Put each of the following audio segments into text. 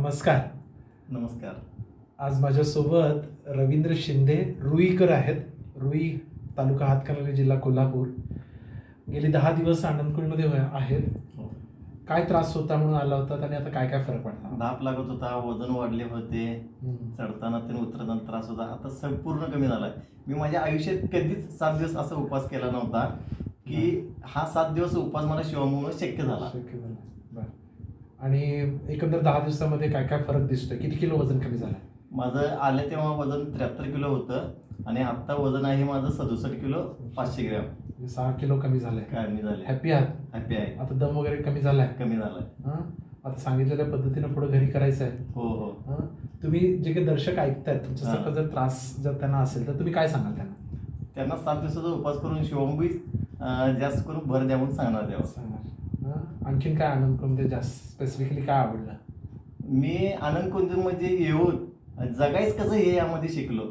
नमस्कार. नमस्कार. आज माझ्यासोबत रवींद्र शिंदे रुईकर आहेत. रुई तालुका हातकणंगले, जिल्हा कोल्हापूर. गेली 10 दिवस आनंदकुंजमध्ये आहेत. हो. काय त्रास होता म्हणून आला होता आणि आता काय काय फरक पडला? धाप लागत होता, वजन वाढले होते, चढताना ते उतरताना त्रास होता. आता संपूर्ण कमी झालाय. मी माझ्या आयुष्यात कधीच 7 दिवस असा उपवास केला नव्हता की हा 7 दिवस उपवास मला शिवामुळे शक्य झाला. बरं. आणि एकंदर 10 दिवसामध्ये काय काय फरक दिसतोय? किती किलो वजन कमी झालं? माझं आलं तेव्हा वजन 73 किलो होतं आणि आता वजन आहे माझं 67 किलो 500 ग्रॅम. 6 किलो कमी झालंय. कमी झाले. हॅपी आहात? हॅपी आहे. आता दम वगैरे कमी झालाय? कमी झालाय. आता सांगितलेल्या पद्धतीने पुढे घरी करायचं आहे. हो हो. तुम्ही जे काही दर्शक ऐकतायत, तुमच्यासारखा जर त्रास जर त्यांना असेल तर तुम्ही काय सांगाल त्यांना? त्यांना 7 दिवसाचा उपवास करून शिवमुळी जास्त करून भर द्या म्हणून सांगणार तेव्हा. आणखीन काय आनंदमध्ये जास्त स्पेसिफिकली काय आवडलं? मी आनंद कुंजमध्ये येऊन जगायच कसं हे यामध्ये शिकलो.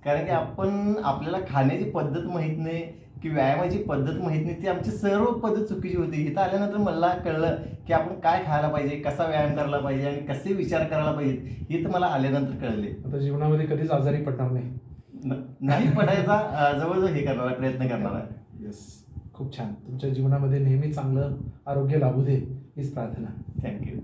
कारण की आपल्याला खाण्याची पद्धत माहीत नाही की व्यायामाची पद्धत माहीत नाही. ती आमची सर्व पद्धत चुकीची होती. इथं आल्यानंतर मला कळलं की आपण काय खायला पाहिजे, कसा व्यायाम करायला पाहिजे आणि कसे विचार करायला पाहिजे हे तर मला आल्यानंतर कळले. आता जीवनामध्ये कधीच आजारी पडणार नाही. नाही पडायचा जवळजवळ हे करणार प्रयत्न करणार आहे. येस, खूप छान. तुमच्या जीवनामध्ये नेहमी चांगलं आरोग्य लाभू दे हीच प्रार्थना. थँक्यू.